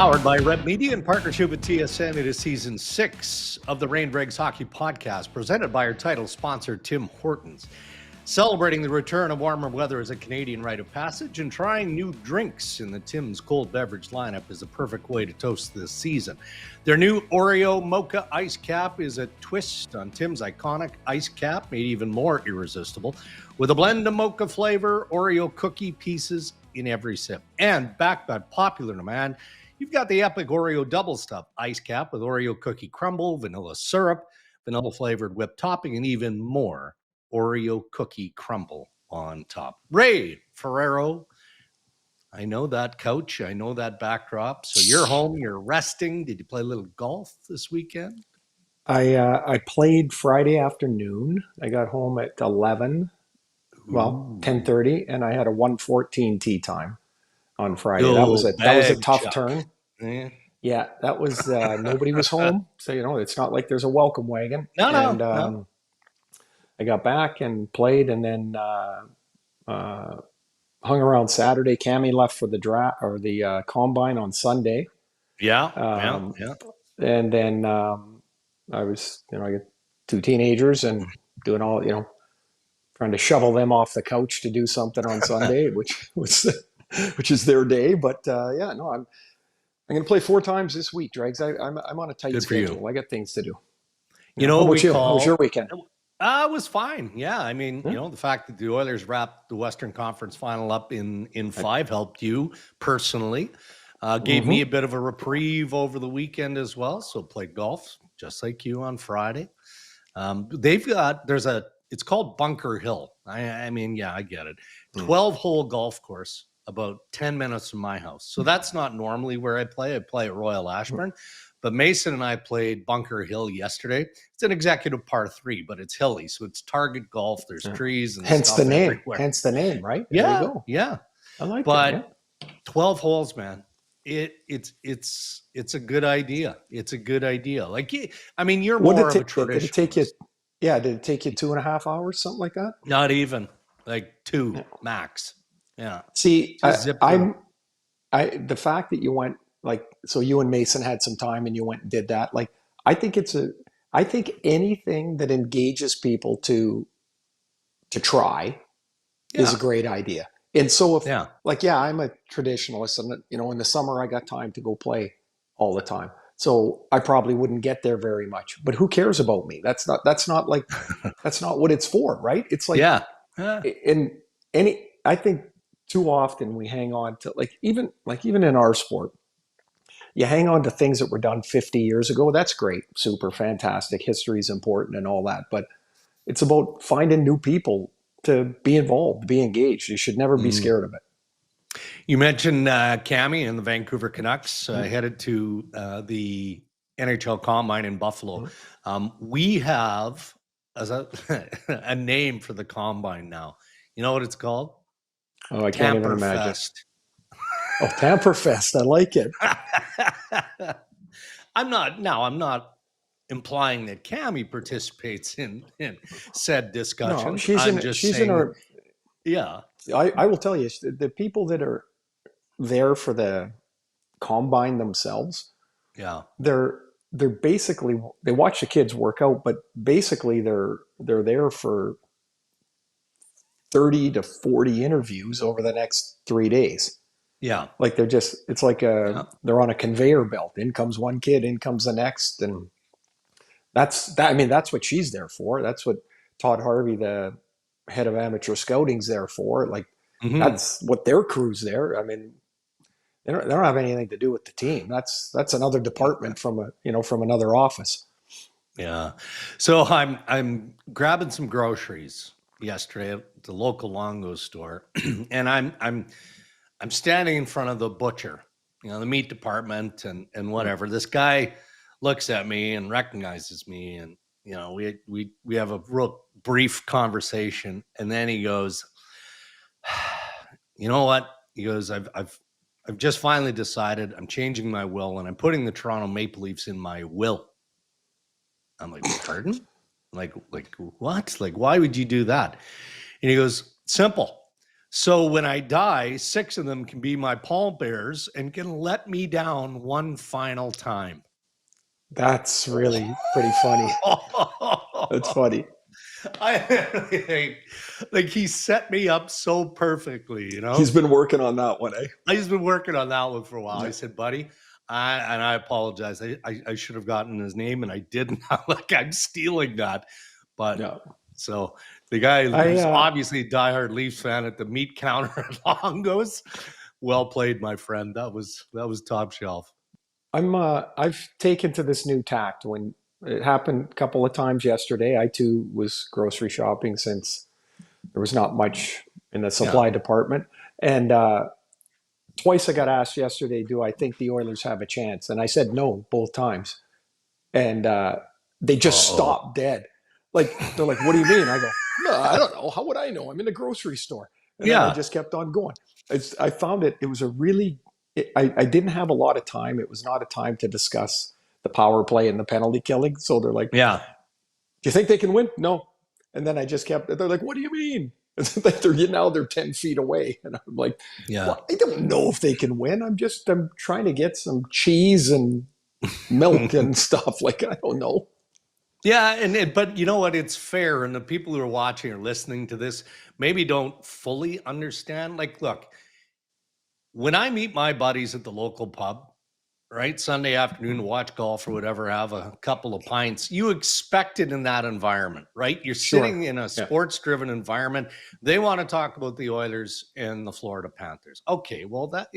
Powered by Red Media in partnership with TSN, it is season 6 of the Dregs Hockey Podcast, presented by our title sponsor, Tim Hortons. Celebrating the return of warmer weather as a Canadian rite of passage, and trying new drinks in the Tim's cold beverage lineup is a perfect way to toast this season. Their new Oreo Mocha Ice Cap is a twist on Tim's iconic ice cap, made even more irresistible, with a blend of mocha flavor, Oreo cookie pieces in every sip. And backed by popular demand, you've got the epic Oreo double stuff ice cap with Oreo cookie crumble, vanilla syrup, vanilla flavored whipped topping, and even more Oreo cookie crumble on top. Ray Ferrero, I know that couch, I know that backdrop. So you're home, you're resting. Did you play a little golf this weekend? I played Friday afternoon. I got home at 11, well, 10:30, and I had a 1:14 tee time on Friday. That was a tough turn. Yeah, that was nobody was home, so it's not like there's a welcome wagon. No. I got back and played, and then hung around Saturday. Cammy left for the draft or the combine on Sunday. Yeah. And then I was, I got 2 teenagers and doing all, trying to shovel them off the couch to do something on Sunday, which is their day. But I'm going to play 4 times this week, Dregs. I'm on a tight schedule. I got things to do. How was your weekend? It was fine. Yeah. I mean, the fact that the Oilers wrapped the Western Conference Final up in 5 helped you personally. Gave me a bit of a reprieve over the weekend as well. So played golf just like you on Friday. It's called Bunker Hill. I get it. 12-hole golf course, about 10 minutes from my house. So that's not normally where I play. I play at Royal Ashburn. But Mason and I played Bunker Hill yesterday. It's an executive par 3, but it's hilly. So it's target golf. There's trees and hence stuff the name. everywhere. Hence the name, right? Yeah. There you go. Yeah. I like but it. Yeah. 12 holes, man. It's a good idea. It's a good idea. Like, I mean, you're more of a traditionalist. Did it take you 2.5 hours, something like that? Not even, like 2 max. Yeah. See, the fact that you went, so you and Mason had some time and you went and did that. I think anything that engages people to try is a great idea. And so I'm a traditionalist, and in the summer I got time to go play all the time. So I probably wouldn't get there very much. But who cares about me? That's not what it's for, right? It's like I think too often we hang on to even in our sport, you hang on to things that were done 50 years ago. That's great, super fantastic. History is important and all that, but it's about finding new people to be involved, be engaged. You should never be scared of it. You mentioned Cammy and the Vancouver Canucks headed to the NHL Combine in Buffalo. We have a name for the Combine now. You know what it's called? Oh, I can't even imagine. Oh, Tamperfest. I like it. I'm not implying that Cammy participates in said discussion. No, I will tell you, the people that are there for the combine themselves, they're basically, they watch the kids work out, but basically they're there for 30 to 40 interviews over the next 3 days. Yeah. It's like they're on a conveyor belt. In comes one kid, in comes the next. And that's what she's there for. That's what Todd Harvey, the head of amateur scouting's there for. That's what their crew's there. I mean, they don't have anything to do with the team. That's another department from another office. Yeah. So I'm grabbing some groceries yesterday at the local Longo store, and I'm standing in front of the butcher, the meat department and whatever. This guy looks at me and recognizes me, and we have a real brief conversation, and then he goes, "You know what?" He goes, "I've just finally decided I'm changing my will, and I'm putting the Toronto Maple Leafs in my will." I'm like, "Pardon? Like what? Like, why would you do that?" And he goes, "Simple. So when I die, 6 of them can be my pallbearers and can let me down one final time. That's really pretty funny. That's funny. Like he set me up so perfectly, you know. He's been working on that one, eh? He's been working on that one for a while. Yeah. I said, buddy, I apologize. I should have gotten his name and I didn't. Like I'm stealing that. But Yeah. so the guy I who's obviously a diehard Leafs fan at the meat counter at Longo's, well played, my friend. That was top shelf. I've taken to this new tact. When it happened a couple of times yesterday, I too was grocery shopping since there was not much in the supply department. And twice I got asked yesterday, do I think the Oilers have a chance? And I said no both times. And they just stopped dead. Like, they're like, what do you mean? I go, no, I don't know. How would I know? I'm in a grocery store. And then I just kept on going. I found it was a really, I didn't have a lot of time. It was not a time to discuss the power play and the penalty killing. So they're like, Yeah. do you think they can win? No. And then I just kept, they're like, what do you mean? Now they're 10 feet away. And I'm like, well, I don't know if they can win. I'm trying to get some cheese and milk and stuff. Like, I don't know. Yeah, but you know what? It's fair, and the people who are watching or listening to this maybe don't fully understand. Like, look, when I meet my buddies at the local pub, right, Sunday afternoon to watch golf or whatever, have a couple of pints, you expect it in that environment, right? You're sitting in a sports-driven environment. They want to talk about the Oilers and the Florida Panthers. Okay, well, that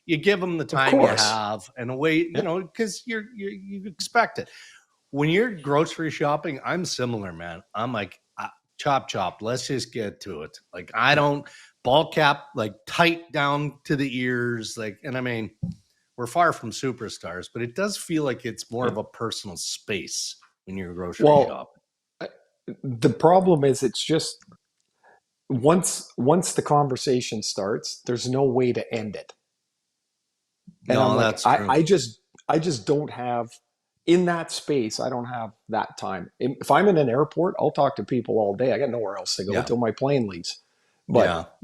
you give them the time you have, and a way, you know, because you expect it. When you're grocery shopping, I'm similar, man. I'm like, chop, let's just get to it. Like, I don't ball cap, like tight down to the ears. Like, and I mean, we're far from superstars, but it does feel like it's more of a personal space when you're grocery shopping. The problem is it's just once the conversation starts, there's no way to end it. And No, I'm like, that's true. I just don't have in that space. I don't have that time. If I'm in an airport, I'll talk to people all day. I got nowhere else to go until my plane leaves. But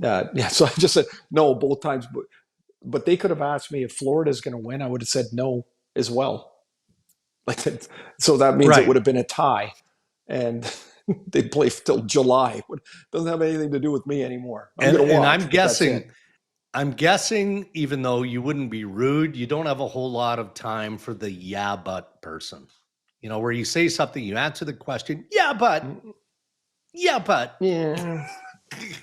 so I just said no both times. But they could have asked me if Florida's going to win. I would have said no as well. Like, so that means it would have been a tie, and they play till July. It doesn't have anything to do with me anymore. I'm going to watch. I'm guessing, even though you wouldn't be rude, you don't have a whole lot of time for the yeah, but person. You know, where you say something, you answer the question, yeah, but. Yeah.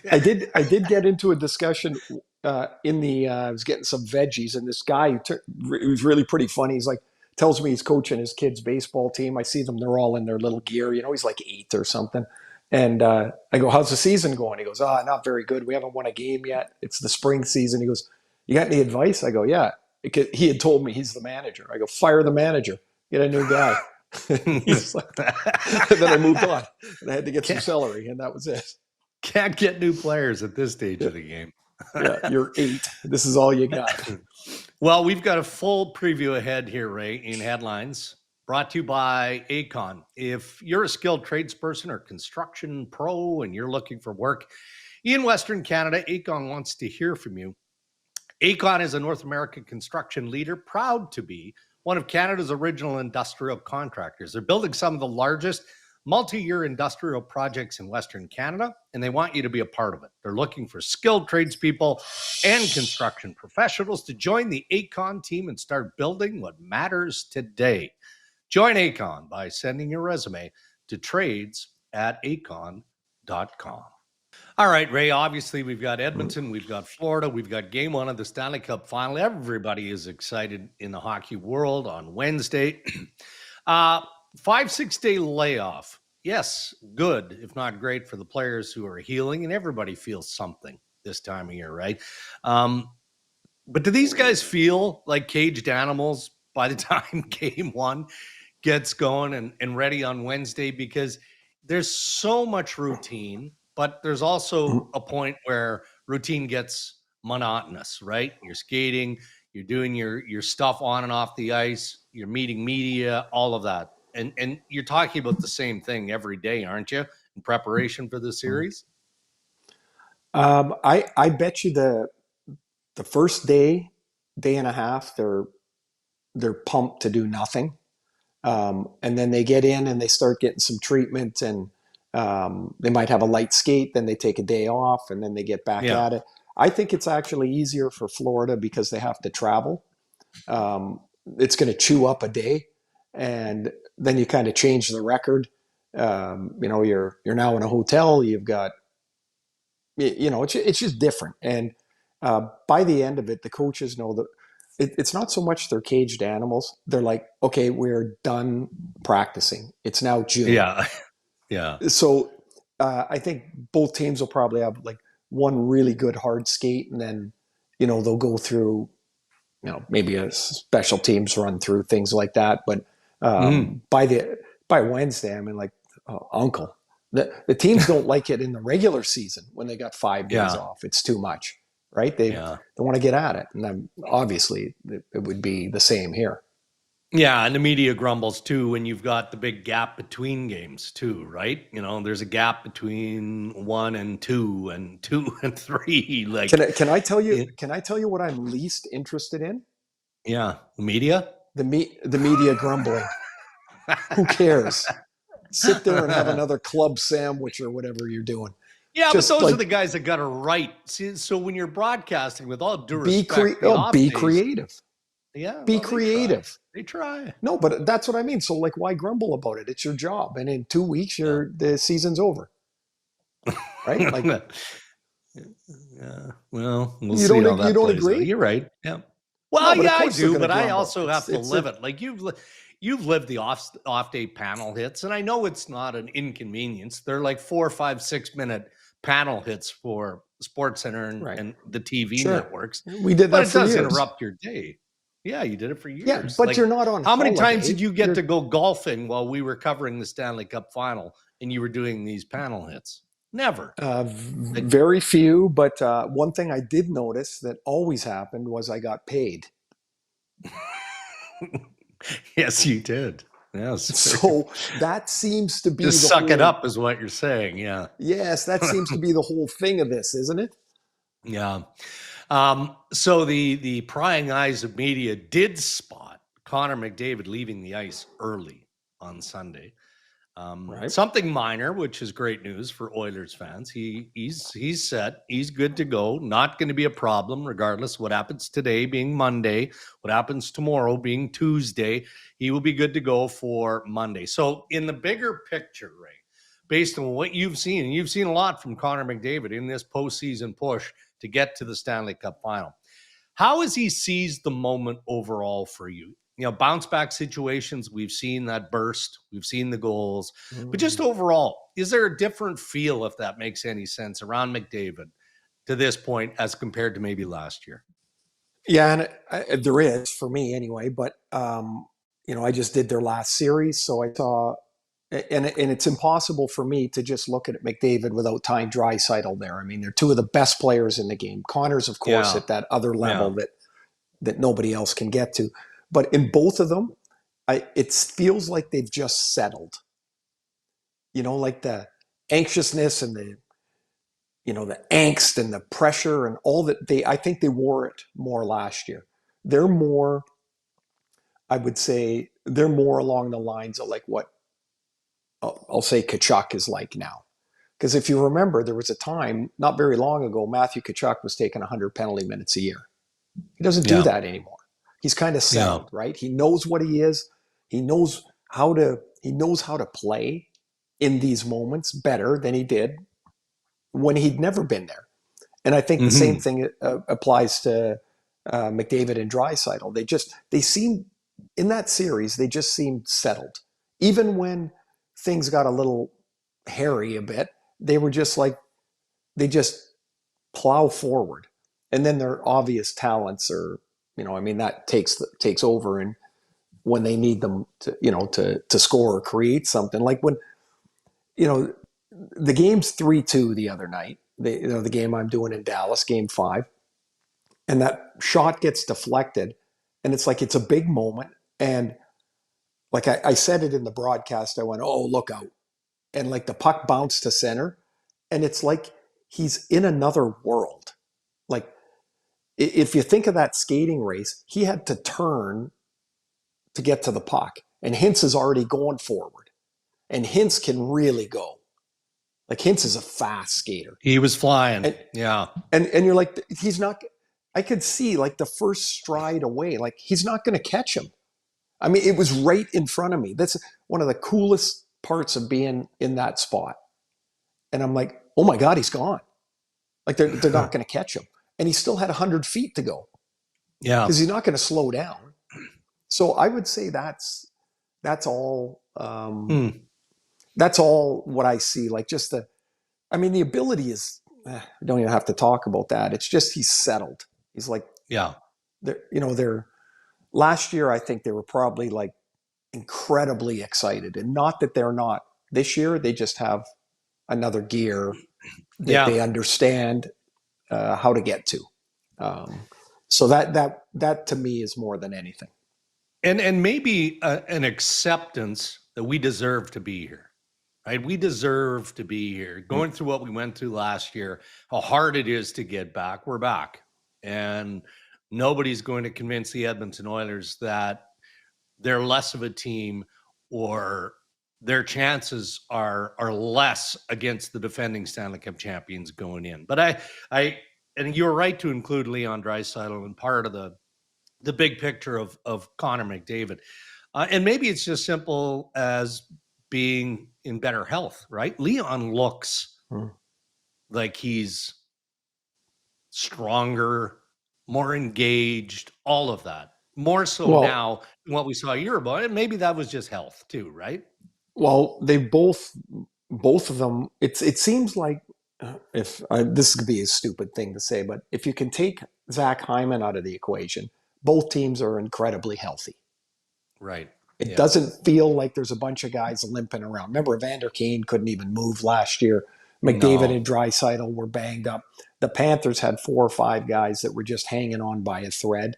I did get into a discussion I was getting some veggies, and this guy, it was really pretty funny. He's like, tells me he's coaching his kid's baseball team. I see them, they're all in their little gear. You know, he's like 8 or something. And I go, how's the season going? He goes, not very good. We haven't won a game yet. It's the spring season. He goes, you got any advice? I go, yeah. He had told me he's the manager. I go, fire the manager. Get a new guy. He's like, and then I moved on. And I had to get some celery, and that was it. Can't get new players at this stage of the game. Yeah, you're 8. This is all you got. Well, we've got a full preview ahead here, Ray, in headlines. Brought to you by Acon. If you're a skilled tradesperson or construction pro and you're looking for work in Western Canada, Acon wants to hear from you. Acon is a North American construction leader, proud to be one of Canada's original industrial contractors. They're building some of the largest multi-year industrial projects in Western Canada, and they want you to be a part of it. They're looking for skilled tradespeople and construction professionals to join the Acon team and start building what matters today. Join Acon by sending your resume to trades@acon.com. All right, Ray, obviously we've got Edmonton, we've got Florida, we've got game 1 of the Stanley Cup Final. Everybody is excited in the hockey world on Wednesday. 5-6 day layoff. Yes, good, if not great for the players who are healing, and everybody feels something this time of year, right? But do these guys feel like caged animals by the time game 1 gets going and ready on Wednesday? Because there's so much routine, but there's also a point where routine gets monotonous, right? You're skating, you're doing your stuff on and off the ice, you're meeting media, all of that. And you're talking about the same thing every day, aren't you, in preparation for the series? I bet you the first day and a half, they're pumped to do nothing. And then they get in and they start getting some treatment, and they might have a light skate, then they take a day off, and then they get back Yeah. at it. I think it's actually easier for Florida because they have to travel. It's going to chew up a day, and then you kind of change the record. You're now in a hotel. You've got, it's just different. And by the end of it, the coaches know that it's not so much they're caged animals. They're like, okay, we're done practicing. It's now June. Yeah. Yeah. So I think both teams will probably have like one really good hard skate, and then, they'll go through, maybe a special teams run through things like that. But Mm. by Wednesday, I mean, like, uncle, the teams don't like it in the regular season when they got 5 days Yeah. off. It's too much, right? They Yeah. want to get at it, and then obviously it would be the same here. Yeah, and the media grumbles too when you've got the big gap between games too, right? There's a gap between 1 and 2 and 2 and 3. Like, Can I tell you? it, Can I tell you what I'm least interested in? yeah, the media. The media grumbling. Who cares? Sit there and have another club sandwich or whatever you're doing. Yeah, but Just those are like the guys that got it right. See, so when you're broadcasting, with all due respect, the off be days, creative. yeah, Be well, creative. They try. No, but that's what I mean. So like, why grumble about it? It's your job, and in 2 weeks, the season's over, right? Like, Yeah. Yeah. Well, we'll see how you that don't plays out. agree? You're right. Yeah. No, Well, but of yeah, I course they're do, going to but I grumble. also have to live it. Like you've lived the off day panel hits, and I know it's not an inconvenience. They're like 4, 5, 6 minute panel hits for Sports Center right. and the TV Sure, networks, we did but that it for does years. interrupt your day. Yeah, you did it for Yeah, years. but Like, you're not on how many times did holiday. you get to go golfing while we were covering the Stanley Cup Final and you were doing these panel hits? Never. Like, Very few, but one thing I did notice that always happened was I got paid. yes, you did. Yes. So that seems to be Just the suck it whole. up is what you're saying. Yeah. Yes, that seems to be the whole thing of this, isn't it? Yeah. So the prying eyes of media did spot Connor McDavid leaving the ice early on Sunday. Right. Something minor, which is great news for Oilers fans. He's set. He's good to go. Not going to be a problem, regardless what happens today being Monday, what happens tomorrow being Tuesday. He will be good to go for Monday. So in the bigger picture, Ray, based on what you've seen, and you've seen a lot from Connor McDavid in this postseason push to get to the Stanley Cup Final, how has he seized the moment overall for you? Bounce back situations, we've seen that burst, we've seen the goals, but just overall, is there a different feel, if that makes any sense, around McDavid to this point as compared to maybe last year? Yeah, and there is for me anyway. But I just did their last series, so I saw, and it's impossible for me to just look at McDavid without tying Draisaitl there. I mean, they're two of the best players in the game. Connor's, of course, Yeah. at that other level Yeah. that nobody else can get to. But in both of them, it feels like they've just settled. Like the anxiousness and the angst and the pressure and all that I think they wore it more last year. They're more, I would say, they're more along the lines of like what I'll say Tkachuk is like now. Because if you remember, there was a time not very long ago, Matthew Tkachuk was taking 100 penalty minutes a year. He doesn't do Yeah. that anymore. He's kind of settled, Yeah. right? He knows what he is. He knows how to play in these moments better than he did when he'd never been there. And I think the same thing applies to McDavid and Draisaitl. They seem in that series, they just seemed settled. Even when things got a little hairy a bit, they were just like, they just plow forward. And then their obvious talents are, that takes over. And when they need them to score or create something, like when, the game's 3-2 the other night, the game I'm doing in Dallas, game 5, and that shot gets deflected, and it's like, it's a big moment. And like I said it in the broadcast, I went, oh, look out. And like the puck bounced to center, and it's like he's in another world. Like, if you think of that skating race, he had to turn to get to the puck, and Hintz is already going forward, and Hintz can really go. Like, Hintz is a fast skater. He was flying. And, yeah. And you're like, he's not, I could see like the first stride away, like he's not going to catch him. I mean, it was right in front of me. That's one of the coolest parts of being in that spot. And I'm like, oh my God, he's gone. Like they're not going to catch him. And he still had 100 feet to go. Yeah. Because he's not going to slow down. So I would say that's all. That's all what I see. Like just the ability is, we don't even have to talk about that. It's just he's settled. He's like, yeah. They're last year, I think they were probably like incredibly excited. And not that they're not this year, they just have another gear that they understand how to get to. So that to me is more than anything. And maybe an acceptance that we deserve to be here. Right? We deserve to be here. Going through what we went through last year, how hard it is to get back, we're back. And nobody's going to convince the Edmonton Oilers that they're less of a team or their chances are less against the defending Stanley Cup champions going in. But and you're right to include Leon Draisaitl in part of the big picture of Connor McDavid. And maybe it's just simple as being in better health, right? Leon looks like he's stronger, more engaged, all of that. More so now than what we saw a year ago. And maybe that was just health too, right? Well, they both of them, it seems like, this could be a stupid thing to say, but if you can take Zach Hyman out of the equation, both teams are incredibly healthy. Right. It doesn't feel like there's a bunch of guys limping around. Remember, Evander Kane couldn't even move last year. McDavid and Draisaitl were banged up. The Panthers had 4 or 5 guys that were just hanging on by a thread.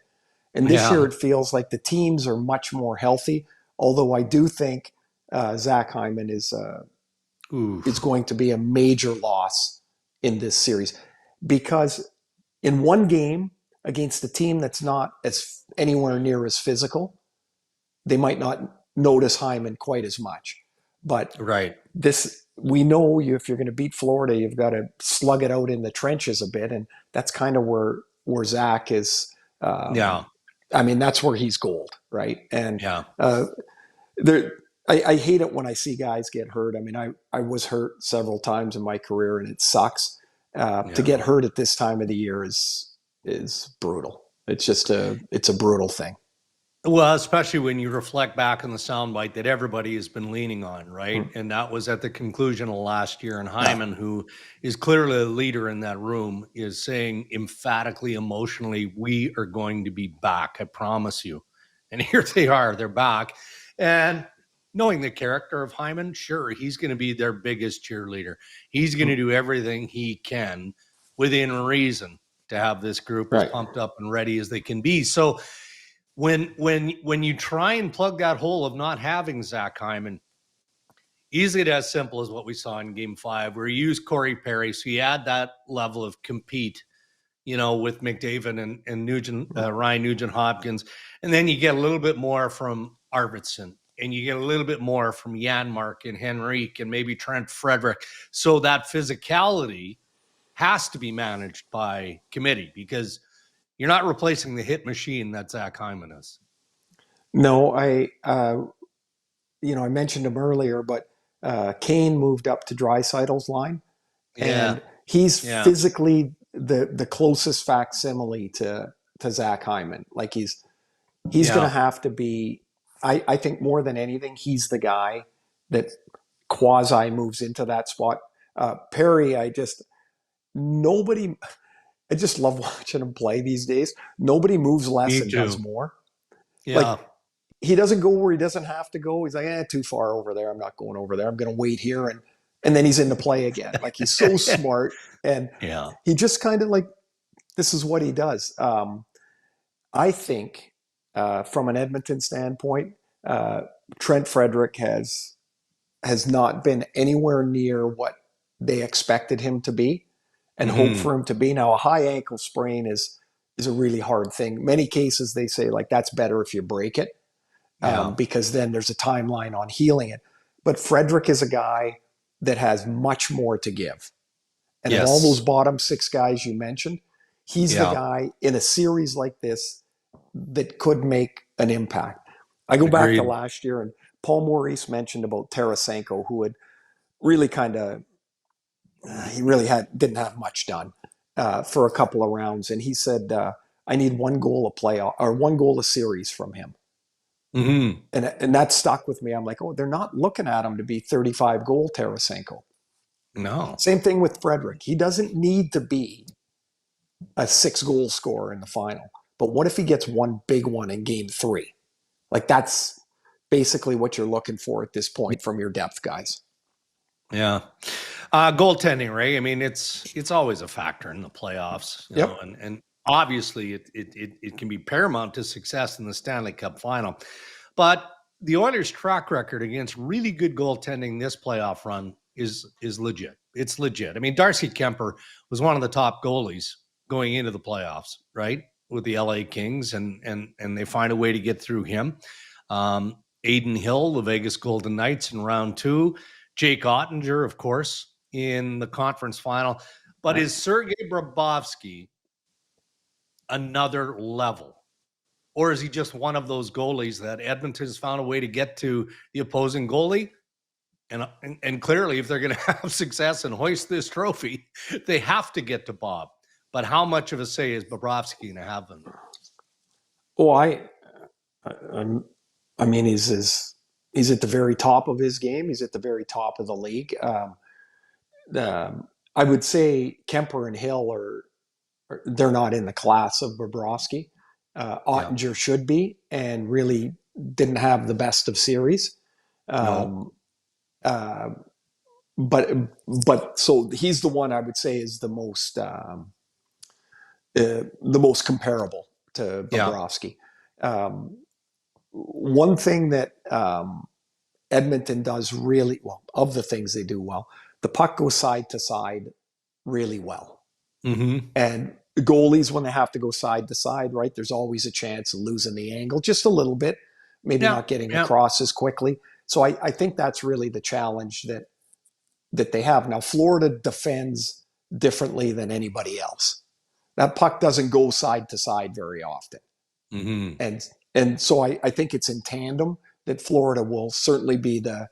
And this year it feels like the teams are much more healthy, although I do think Zach Hyman is going to be a major loss in this series. Because in one game against a team that's not as anywhere near as physical, they might not notice Hyman quite as much. But we know if you're going to beat Florida, you've got to slug it out in the trenches a bit. And that's kind of where Zach is. I mean, that's where he's gold, right? And I hate it when I see guys get hurt. I mean, I was hurt several times in my career, and it sucks. To get hurt at this time of the year is brutal. It's just it's a brutal thing. Well, especially when you reflect back on the soundbite that everybody has been leaning on, right? And that was at the conclusion of last year. And Hyman, who is clearly a leader in that room, is saying emphatically, emotionally, we are going to be back. I promise you. And here they are. They're back. And knowing the character of Hyman, sure, he's going to be their biggest cheerleader. He's going to do everything he can within reason to have this group as pumped up and ready as they can be. So when you try and plug that hole of not having Zach Hyman, is it as simple as what we saw in Game 5, where you use Corey Perry, so you add that level of compete, with McDavid and Nugent, Ryan Nugent-Hopkins, and then you get a little bit more from Arvidsson, and you get a little bit more from Janmark and Henrique and maybe Trent Frederick. So that physicality has to be managed by committee, because you're not replacing the hit machine that Zach Hyman is. No, I mentioned him earlier, but Kane moved up to Draisaitl's line, and he's physically the closest facsimile to Zach Hyman. Like he's going to have to be. I think more than anything, he's the guy that quasi moves into that spot. Perry, I just love watching him play these days. Nobody moves less and does more. Yeah. Like, he doesn't go where he doesn't have to go. He's like, too far over there. I'm not going over there. I'm going to wait here. And then he's into play again. Like, he's so smart. And he just kind of like, this is what he does. I think from an Edmonton standpoint, Trent Frederick has not been anywhere near what they expected him to be. and hope for him to be. Now, a high ankle sprain is a really hard thing. Many cases they say like that's better if you break it, Yeah. because then there's a timeline on healing it. But Frederic is a guy that has much more to give. And of all those Yes. bottom six guys you mentioned, he's the Yeah. guy in a series like this that could make an impact. I go back to Agreed. last year, and Paul Maurice mentioned about Tarasenko, who had really kind of he really didn't have much done for a couple of rounds, and he said, "I need one goal a playoff or one goal a series from him." Mm-hmm. And that stuck with me. I'm like, oh, they're not looking at him to be 35 goal Tarasenko. No. Same thing with Frederic. He doesn't need to be a 6 goal scorer in the final. But what if he gets one big one in game 3? Like that's basically what you're looking for at this point from your depth guys. Yeah. Goaltending, Ray. I mean, it's always a factor in the playoffs, you know, Yep. and obviously it can be paramount to success in the Stanley Cup final. But the Oilers' track record against really good goaltending this playoff run is legit. It's legit. I mean, Darcy Kemper was one of the top goalies going into the playoffs, right? With the LA Kings, and they find a way to get through him. Aiden Hill, the Vegas Golden Knights in round 2. Jake Oettinger, of course, in the conference final. But is Sergei Bobrovsky another level? Or is he just one of those goalies that Edmonton has found a way to get to the opposing goalie? And clearly, if they're going to have success and hoist this trophy, they have to get to Bob. But how much of a say is Bobrovsky going to have in there? Oh, I mean, he's at the very top of his game. He's at the very top of the league. I would say Kemper and Hill they're not in the class of Bobrovsky. Oettinger should be, and really didn't have the best of series. No. But so he's the one I would say is the most comparable to Yeah. Bobrovsky. One thing that Edmonton does really well, of the things they do well, the puck goes side to side really well. Mm-hmm. And goalies, when they have to go side to side, right, there's always a chance of losing the angle just a little bit, maybe not getting across as quickly. So I think that's really the challenge that they have. Now, Florida defends differently than anybody else. That puck doesn't go side to side very often. Mm-hmm. And so I think it's in tandem that Florida will certainly be the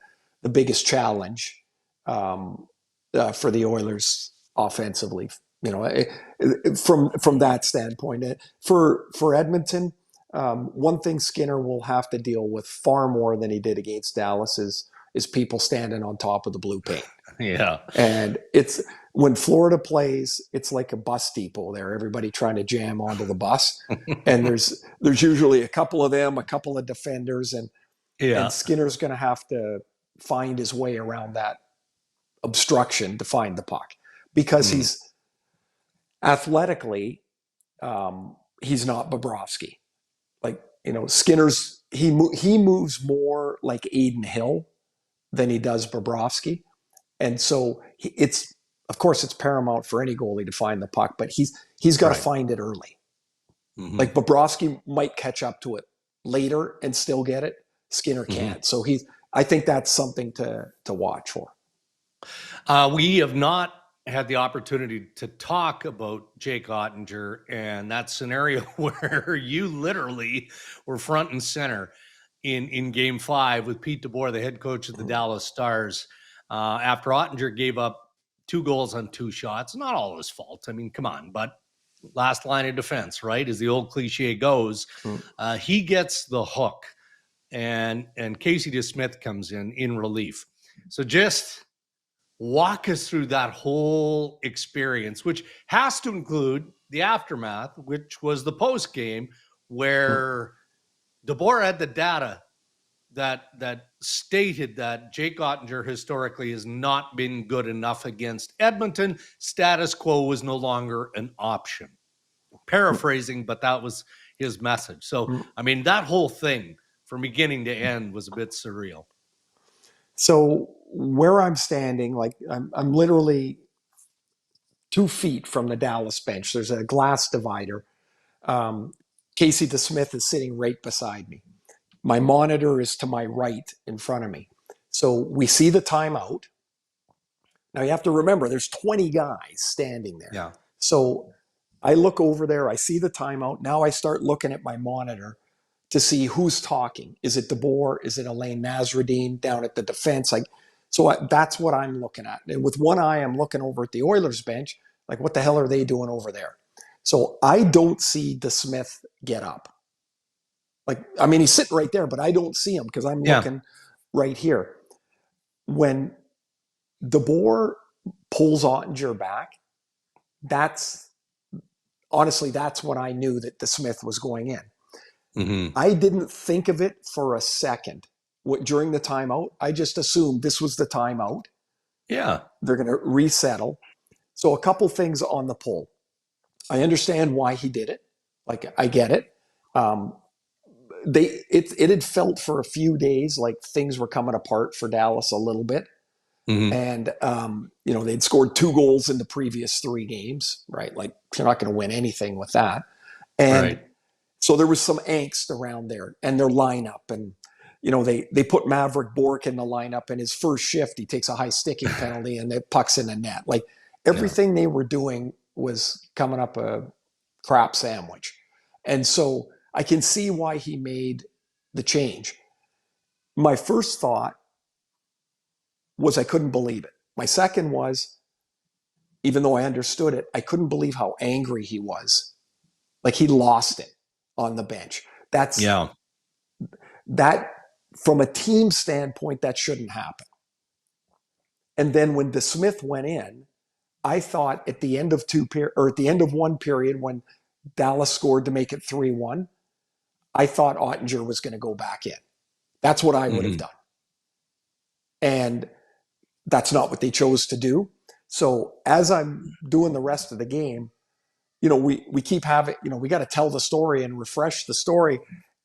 biggest challenge for the Oilers offensively. You know, from that standpoint, for Edmonton, one thing Skinner will have to deal with far more than he did against Dallas is people standing on top of the blue paint. Yeah. And it's when Florida plays, it's like a bus depot there, everybody trying to jam onto the bus. And there's usually a couple of them, a couple of defenders, and Skinner's going to have to find his way around that obstruction to find the puck because he's athletically, he's not Bobrovsky. Like, you know, Skinner's, he moves more like Aiden Hill than he does Bobrovsky. And so it's, of course, it's paramount for any goalie to find the puck, but he's got to find it early. Mm-hmm. Like Bobrovsky might catch up to it later and still get it. Skinner can't. So I think that's something to watch for. We have not had the opportunity to talk about Jake Oettinger and that scenario where you literally were front and center in Game 5 with Pete DeBoer, the head coach of the Dallas Stars. After Oettinger gave up 2 goals on 2 shots, not all his fault. I mean, come on, but last line of defense, right? As the old cliche goes, he gets the hook, and Casey DeSmith comes in relief. So just walk us through that whole experience, which has to include the aftermath, which was the post game where DeBoer had the data that stated that Jake Oettinger historically has not been good enough against Edmonton. Status quo was no longer an option. Paraphrasing, but that was his message. So, I mean, that whole thing from beginning to end was a bit surreal. So where I'm standing, like I'm literally 2 feet from the Dallas bench. There's a glass divider. Casey DeSmith is sitting right beside me. My monitor is to my right in front of me. So we see the timeout. Now you have to remember there's 20 guys standing there. Yeah. So I look over there, I see the timeout. Now I start looking at my monitor to see who's talking. Is it DeBoer? Is it Elaine Nasruddin down at the defense? That's what I'm looking at. And with one eye, I'm looking over at the Oilers bench. Like, what the hell are they doing over there? So I don't see DeSmith get up. Like, I mean, he's sitting right there, but I don't see him because I'm looking right here. When DeBoer pulls Oettinger back, that's when I knew that DeSmith was going in. Mm-hmm. I didn't think of it for a second during the timeout. I just assumed this was the timeout. Yeah. They're going to resettle. So a couple things on the pull. I understand why he did it. Like, I get it. It had felt for a few days like things were coming apart for Dallas a little bit. Mm-hmm. And, they'd scored 2 goals in the previous 3 games, right? Like, you're not going to win anything with that. And so there was some angst around there and their lineup. And, they put Maverick Bourque in the lineup, and his first shift, he takes a high sticking penalty and the puck's in the net. Like, everything they were doing was coming up a crap sandwich. And so I can see why he made the change. My first thought was I couldn't believe it. My second was, even though I understood it, I couldn't believe how angry he was. Like, he lost it on the bench. That from a team standpoint, that shouldn't happen. And then when DeSmith went in, I thought at the end of one period when Dallas scored to make it 3-1, I thought Oettinger was going to go back in. That's what I would have done. And that's not what they chose to do. So as I'm doing the rest of the game, we keep having, we got to tell the story and refresh the story.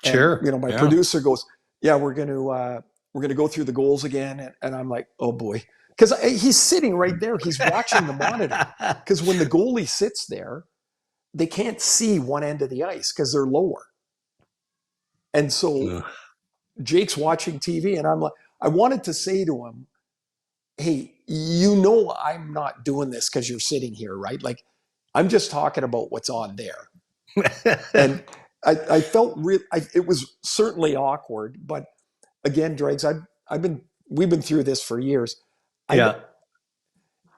And, my producer goes, we're going to go through the goals again. And I'm like, oh boy, because he's sitting right there. He's watching the monitor. Because when the goalie sits there, they can't see one end of the ice because they're lower. And so Jake's watching TV, and I'm like, I wanted to say to him, hey, I'm not doing this because you're sitting here, right? Like, I'm just talking about what's on there. And I felt it was certainly awkward, but again, Dregs, we've been through this for years. I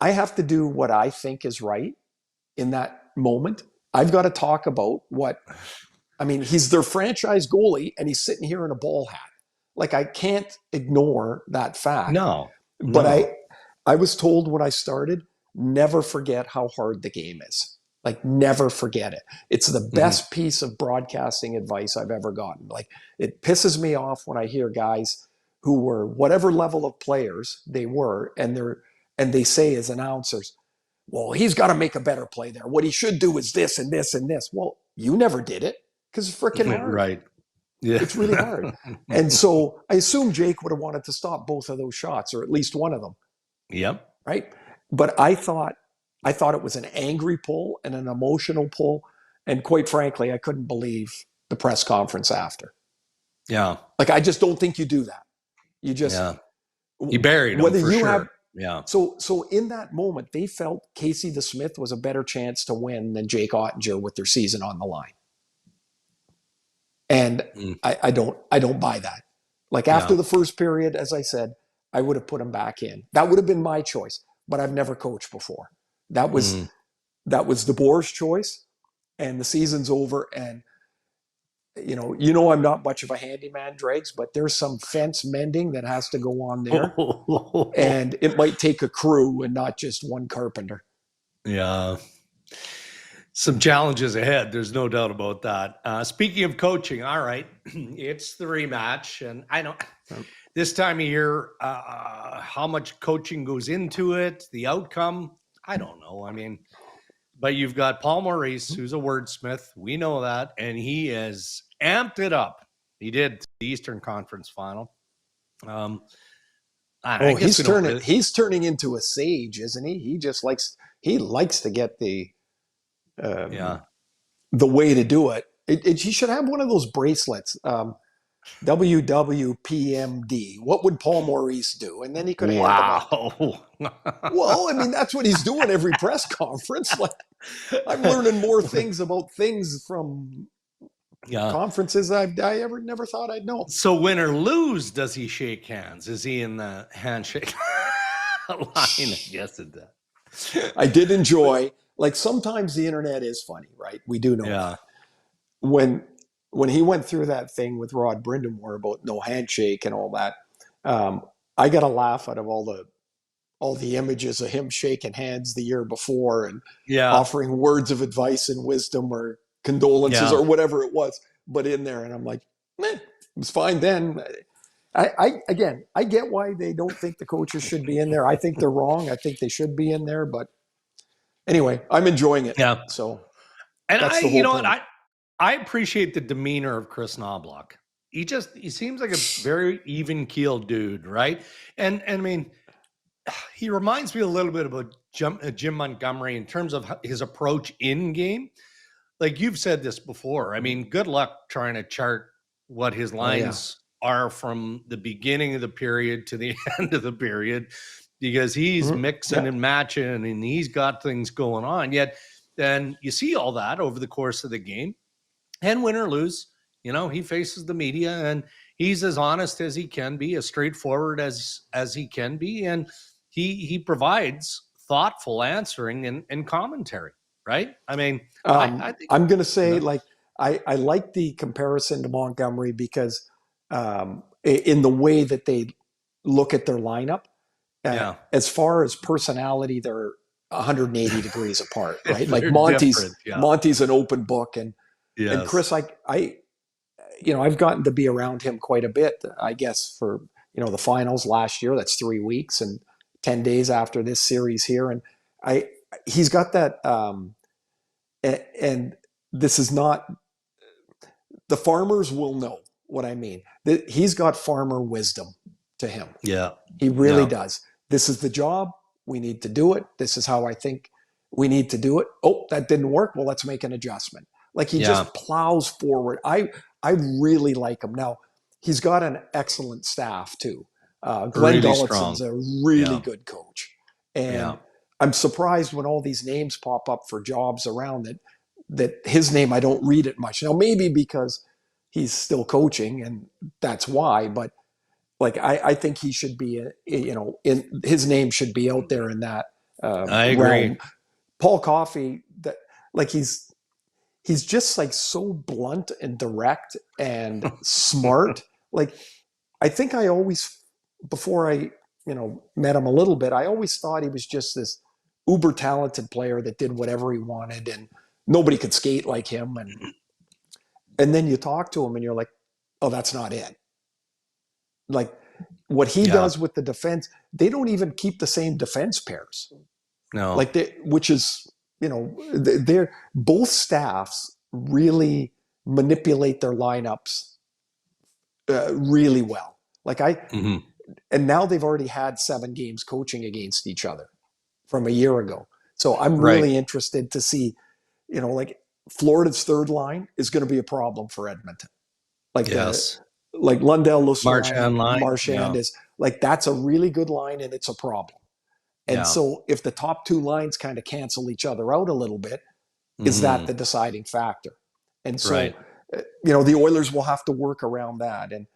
have to do what I think is right in that moment. I've got to talk about he's their franchise goalie and he's sitting here in a ball hat. Like, I can't ignore that fact. No. But I was told when I started, never forget how hard the game is. Like, never forget it. It's the best piece of broadcasting advice I've ever gotten. Like, it pisses me off when I hear guys who were whatever level of players they were, and they say as announcers, well, he's got to make a better play there. What he should do is this and this and this. Well, you never did it because it's freaking hard. Right. Yeah. It's really hard. And so I assume Jake would have wanted to stop both of those shots, or at least one of them. Yep. Right. But I thought it was an angry pull and an emotional pull. And quite frankly, I couldn't believe the press conference after. Yeah. Like, I just don't think you do that. You just, you buried him for sure. So in that moment, they felt Casey DeSmith was a better chance to win than Jake Oettinger with their season on the line. And I don't buy that. Like, after the first period, as I said, I would have put him back in. That would have been my choice, but I've never coached before. That was DeBoer's choice, and the season's over. And I'm not much of a handyman, Dregs, but there's some fence mending that has to go on there, and it might take a crew and not just one carpenter. Yeah. Some challenges ahead. There's no doubt about that. Speaking of coaching, all right, it's the rematch. And I know this time of year, how much coaching goes into it, the outcome, I don't know. I mean, but you've got Paul Maurice, who's a wordsmith. We know that. And he has amped it up. He did the Eastern Conference Final. He's turning into a sage, isn't he? He he likes to get the Yeah. the way to do it. He should have one of those bracelets. WWPMD. What would Paul Maurice do? And then he could hand them out. Wow. Well, I mean, that's what he's doing every press conference. Like, I'm learning more things about things from Yeah. conferences I ever never thought I'd know. So win or lose, does he shake hands? Is he in the handshake line? Yes, it does. I did enjoy, like, sometimes the internet is funny, right? We do know Yeah. that. When he went through that thing with Rod Brindamore about no handshake and all that, I got a laugh out of all the images of him shaking hands the year before and Yeah. offering words of advice and wisdom or condolences Yeah. or whatever it was, but in there. And I'm like, it was fine then. I get why they don't think the coaches should be in there. I think they're wrong. I think they should be in there. But anyway, I'm enjoying it. Yeah. So And that's the you know whole what? point. I appreciate the demeanor of Chris Knoblauch. He seems like a very even keeled dude, right? And I mean, he reminds me a little bit about Jim Montgomery in terms of his approach in game. Like you've said this before. I mean, good luck trying to chart what his lines are from the beginning of the period to the end of the period, because he's mixing and matching and he's got things going on. Yet then you see all that over the course of the game, and win or lose, he faces the media and he's as honest as he can be, as straightforward as he can be, and he provides thoughtful answering and commentary, right? I mean, I think I'm going to say, like, I like the comparison to Montgomery because in the way that they look at their lineup, as far as personality, they're 180 degrees apart, right? Like Monty's an open book, and Chris, I've gotten to be around him quite a bit, I guess, for the finals last year. That's 3 weeks and 10 days after this series here, and he's got that. And this is not, the farmers will know what I mean. He's got farmer wisdom to him. Yeah. He really does. This is the job. We need to do it. This is how I think we need to do it. Oh, that didn't work. Well, let's make an adjustment. Like, he just plows forward. I really like him. Now, he's got an excellent staff too. Glenn really Gullickson's strong. a really good coach. And I'm surprised when all these names pop up for jobs around that his name, I don't read it much. Now, maybe because he's still coaching and that's why, but like, I think he should be, in his name should be out there in that I agree. realm. Paul Coffey, that, like, he's just like so blunt and direct and smart. Like, I think I always, before I, met him a little bit, I always thought he was just this uber talented player that did whatever he wanted and nobody could skate like him. And then you talk to him and you're like, oh, that's not it. Like, what he does with the defense, they don't even keep the same defense pairs. No. Like, which is, they're both staffs really manipulate their lineups really well. Like, and now they've already had 7 games coaching against each other from a year ago. So I'm really interested to see, like, Florida's third line is going to be a problem for Edmonton. Like, like Lundell, Marchand is like, that's a really good line and it's a problem. And so if the top 2 lines kind of cancel each other out a little bit, is that the deciding factor? And so, the Oilers will have to work around that. And,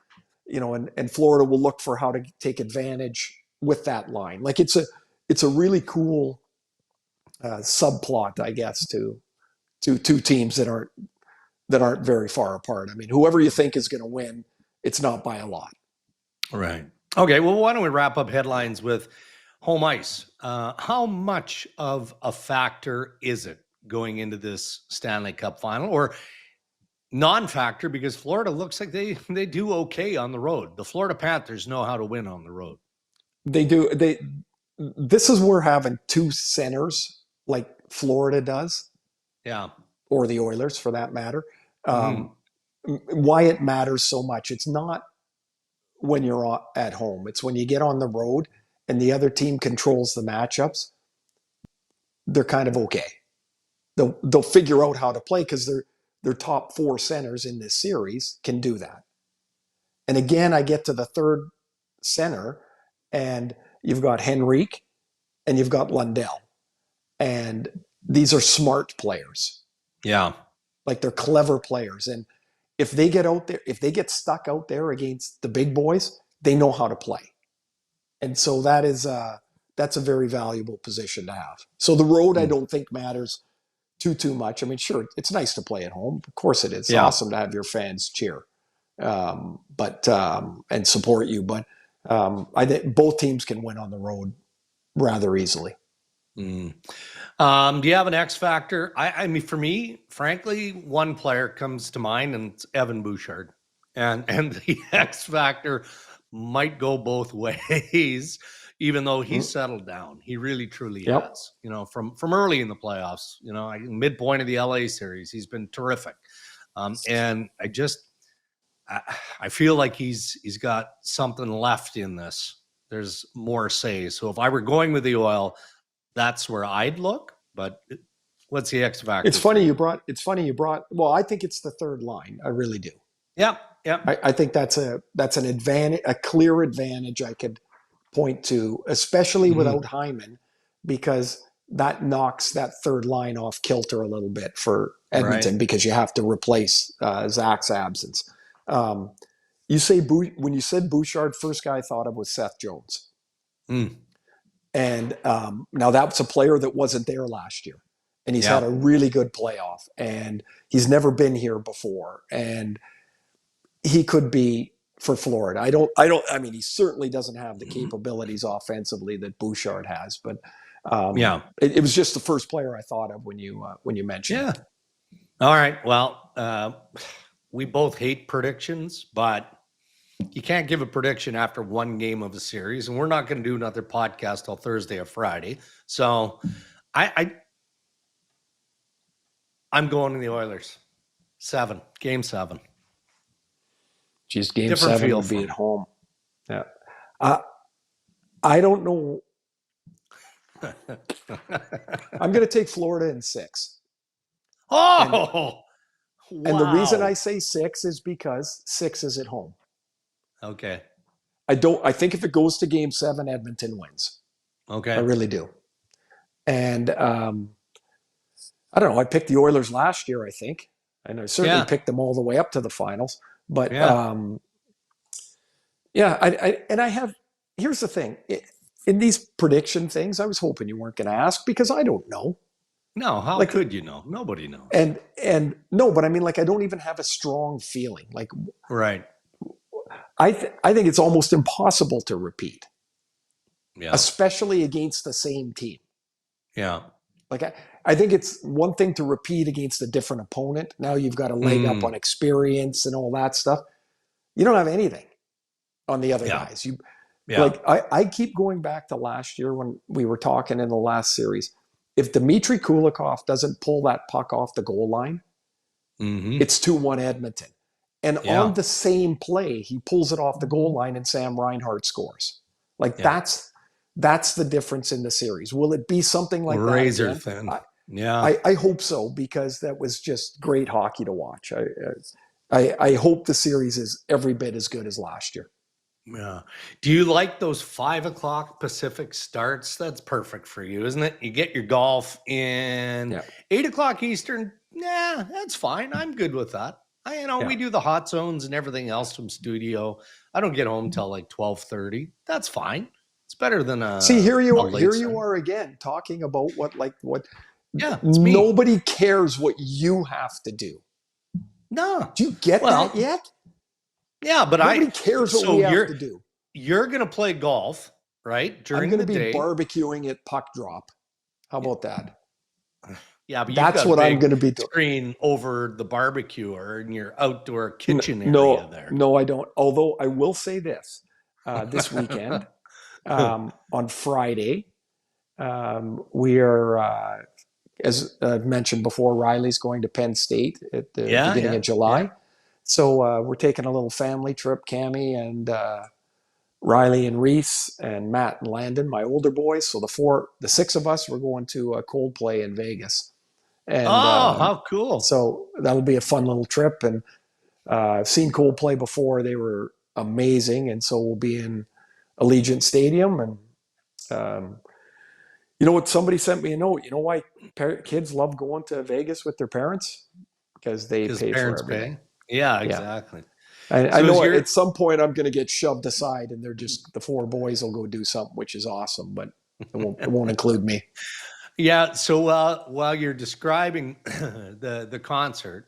and Florida will look for how to take advantage with that line. Like, it's a really cool subplot, I guess, to 2 teams that aren't very far apart. I mean, whoever you think is going to win, it's not by a lot. Right. Okay. Well, why don't we wrap up headlines with home ice? How much of a factor is it going into this Stanley Cup final, or non-factor, because Florida looks like they do okay on the road? The Florida Panthers know how to win on the road. They do. This is where having 2 centers like Florida does, or the Oilers for that matter, why it matters so much. It's not when you're at home. It's when you get on the road and the other team controls the matchups. they're kind of okay. They'll figure out how to play because their top 4 centers in this series can do that. And again, I get to the third center, and you've got Henrique and you've got Lundell. And these are smart players. Yeah. Like, they're clever players. And if they get out there, if they get stuck out there against the big boys, they know how to play. And so that's a very valuable position to have. So the road, I don't think matters too much. I mean, sure, it's nice to play at home. Of course it is. It's awesome to have your fans cheer, and support you. But I think both teams can win on the road rather easily. Do you have an X factor? I mean, for me, frankly, one player comes to mind, and it's Evan Bouchard. And the X factor might go both ways, even though he's settled down. He really, truly has. You know, from early in the playoffs, you know, midpoint of the LA series, he's been terrific. And I feel like he's got something left in this. There's more say. So if I were going with the Oil, that's where I'd look. But what's the X factor? It's funny you brought. Well, I think it's the third line. I really do. Yeah. I think that's an advantage, a clear advantage I could point to, especially without Hyman, because that knocks that third line off kilter a little bit for Edmonton, because you have to replace Zach's absence. When you said Bouchard, first guy I thought of was Seth Jones. And now that's a player that wasn't there last year, and he's had a really good playoff, and he's never been here before, and he could be for Florida. I mean, he certainly doesn't have the capabilities offensively that Bouchard has, but it was just the first player I thought of when you mentioned it. All right. Well, we both hate predictions, but you can't give a prediction after one game of a series, and we're not going to do another podcast till Thursday or Friday. So I'm going to the Oilers. Game 7. Geez, game 7 would be at home. Yeah. I don't know. I'm going to take Florida in 6. Oh, and the reason I say 6 is because 6 is at home. Okay. I think if it goes to game 7, Edmonton wins. Okay. I really do. And I don't know. I picked the Oilers last year, I think. And I certainly picked them all the way up to the finals. But here's the thing. In these prediction things, I was hoping you weren't going to ask, because I don't know. No, how could you know? Nobody knows. And no, but I mean, like, I don't even have a strong feeling. Like, right. I think it's almost impossible to repeat, especially against the same team. Yeah. Like, I think it's one thing to repeat against a different opponent. Now you've got a leg up on experience and all that stuff. You don't have anything on the other guys. Like, I keep going back to last year when we were talking in the last series. If Dmitry Kulikov doesn't pull that puck off the goal line, it's 2-1 Edmonton. And on the same play, he pulls it off the goal line and Sam Reinhart scores. Like, that's the difference in the series. Will it be something like razor that? Thin. I hope so, because that was just great hockey to watch. I hope the series is every bit as good as last year. Yeah. Do you like those 5:00 Pacific starts? That's perfect for you, isn't it? You get your golf in 8:00 Eastern. Yeah, that's fine. I'm good with that. We do the hot zones and everything else from studio. I don't get home till like 12:30. That's fine. It's better than a. See, here you are again talking about what. It's me. Nobody cares what you have to do. No. Do you get that yet? Yeah, but nobody cares what we have to do. You're going to play golf, right? During the day. I'm going to be barbecuing at puck drop. How about that? Yeah, but that's what I'm going to be doing. Screen over the barbecue or in your outdoor kitchen area there. No, I don't. Although I will say this: this weekend, on Friday, we are, as I've mentioned before, Riley's going to Penn State at the beginning of July. Yeah. So we're taking a little family trip, Cammie and Riley and Reese and Matt and Landon, my older boys. So the six of us, we're going to a Coldplay in Vegas. And how cool. so that'll be a fun little trip. And I've seen Coldplay before. They were amazing. And so we'll be in Allegiant Stadium. And you know what? Somebody sent me a note. You know why kids love going to Vegas with their parents? Because they pay for everything. Yeah, exactly. I know at some point I'm going to get shoved aside, and the four boys will go do something, which is awesome, but it won't include me. Yeah. So while you're describing the concert,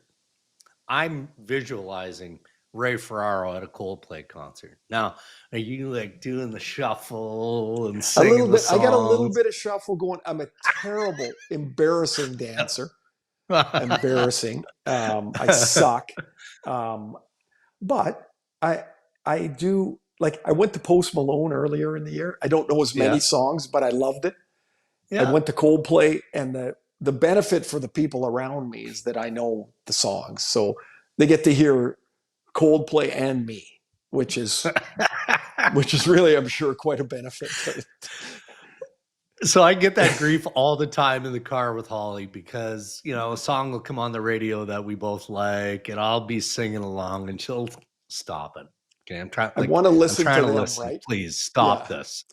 I'm visualizing Ray Ferraro at a Coldplay concert. Now, are you like doing the shuffle and singing the songs? I got a little bit of shuffle going. I'm a terrible, embarrassing dancer. Embarrassing. I suck. But I do, like, I went to Post Malone earlier in the year. I don't know as many songs, but I loved it. Yeah. I went to Coldplay, and the benefit for the people around me is that I know the songs. So they get to hear Coldplay and me, which is really, I'm sure, quite a benefit. So I get that grief all the time in the car with Holly because, you know, a song will come on the radio that we both like, and I'll be singing along, and she'll stop it. Okay, I want to listen to them, right? Please stop this.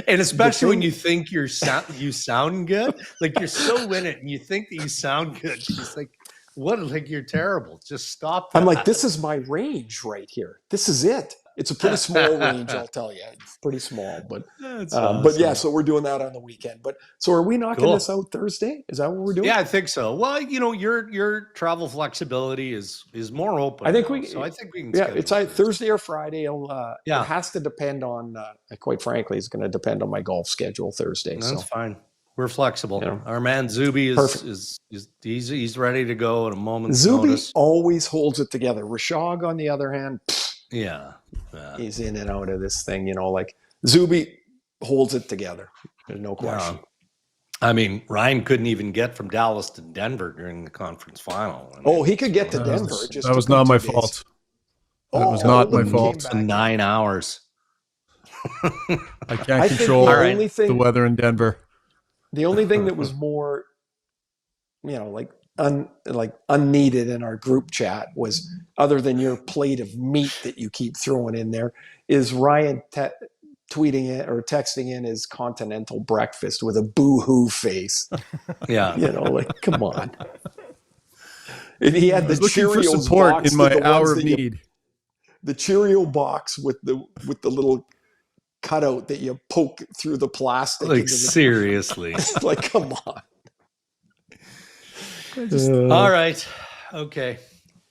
And especially when you think you sound good, like you're so in it, and you think that you sound good. She's like, "What? Like you're terrible. Just stop that." I'm like, "This is my range right here. This is it." It's a pretty small range, I'll tell you. It's pretty small, but awesome. But yeah, so we're doing that on the weekend. But so are we knocking this out Thursday? Is that what we're doing? Yeah, I think so. Well, you know, your travel flexibility is more open. I think we can. Yeah, it's Thursday or Friday. It has to depend on. Quite frankly, it's going to depend on my golf schedule Thursday. That's fine. We're flexible. You know, our man Zuby is he's ready to go at a moment's notice. Zuby always holds it together. Rashog, on the other hand. Yeah. He's in and out of this thing, you know, like Zuby holds it together. There's no question. I mean, Ryan couldn't even get from Dallas to Denver during the conference final. He could get to Denver. That was not my fault. That was not my fault. 9 hours. I can't control the weather in Denver. The only thing that was more, you know, like unneeded in our group chat was, other than your plate of meat that you keep throwing in there, is Ryan tweeting it or texting in his continental breakfast with a boo-hoo face. Yeah. You know, like, come on. And he had the Cheerios for support box in my hour of need. The Cheerio box with the little cutout that you poke through the plastic. Like, seriously. Like, come on. All right. Okay.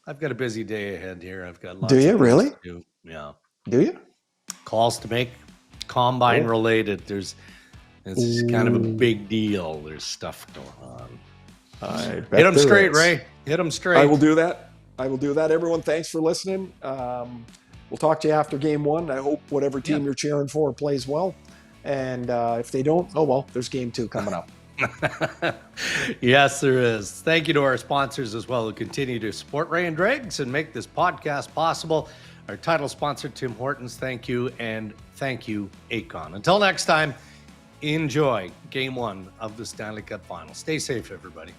I've got a busy day ahead here. I've got lots Do you of really? To do. Yeah. Do you? Calls to make, combine related. It's kind of a big deal. There's stuff going on. Hit them straight, Ray. Hit them straight. I will do that. Everyone, thanks for listening. We'll talk to you after game one. I hope whatever team you're cheering for plays well. And if they don't, there's game two coming up. Yes, there is. Thank you to our sponsors as well who continue to support Ray and Dregs and make this podcast possible. Our title sponsor, Tim Hortons, thank you. And thank you, Acon. Until next time, enjoy game one of the Stanley Cup Final. Stay safe, everybody.